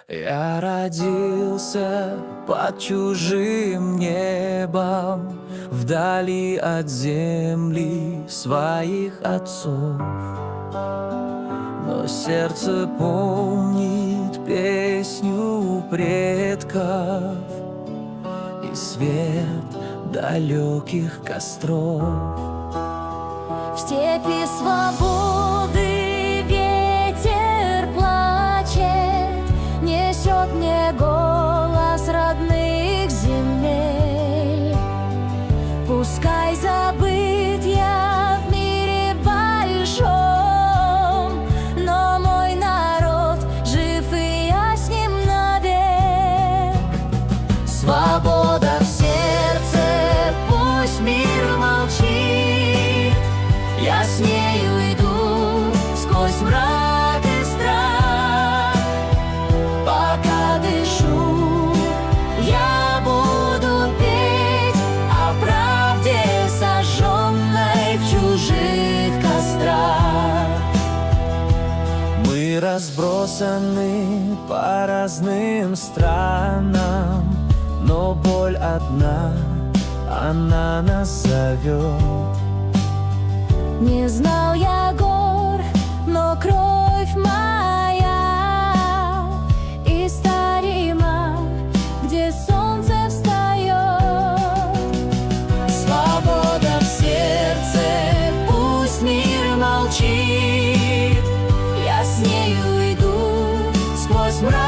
Я родился под чужим небом, вдали от земли своих отцов. Но сердце помнит песню предков и свет далеких костров. В степи свободы ветер плачет, несет мне голос родных земель. Пускай забыт я в мире большом, но мой народ жив, и я с ним навек. Свобода в сердце, пусть мир молчит, я с нею иду сквозь мрак и страх. Пока дышу, я буду петь о правде, сожженной в чужих кострах. Мы разбросаны по разным странам, но боль одна, она нас зовет. Не знал я гор, но кровь моя из Тарима, где солнце встает. Свобода в сердце, пусть мир молчит, я с нею иду сквозь мрак